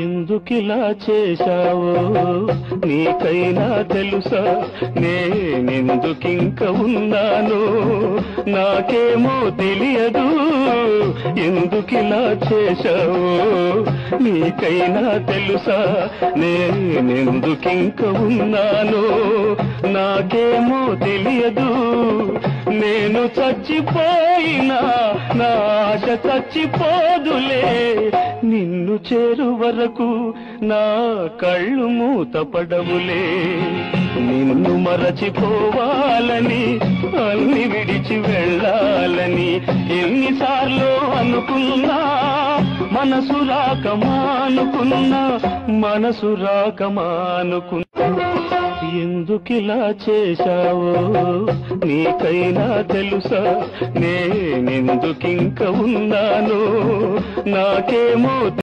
ఎందుకిలా చేశావో నీకైనా తెలుసా, నేనెందుకింక ఉన్నాను నాకేమో తెలియదు. ఎందుకిలా చేశావో నీకైనా తెలుసా, నేనెందుకింక ఉన్నాను నాకేమో తెలియదు. నేను చచ్చిపోయినా నా ఆశ చచ్చిపోదులే, నిన్ను చేరు వరకు నా కళ్ళు మూతపడవులే. నిన్ను మరచిపోవాలని అన్ని విడిచి వెళ్ళాలని ఎన్నిసార్లు అనుకున్నా, మనసు రాక మానుకున్నా, మనసు రాక మానుకున్నా. ఎందుకిలా చేశావో నీకైనా తెలుసా, నేనెందుకింక ఉన్నాను నాకేమో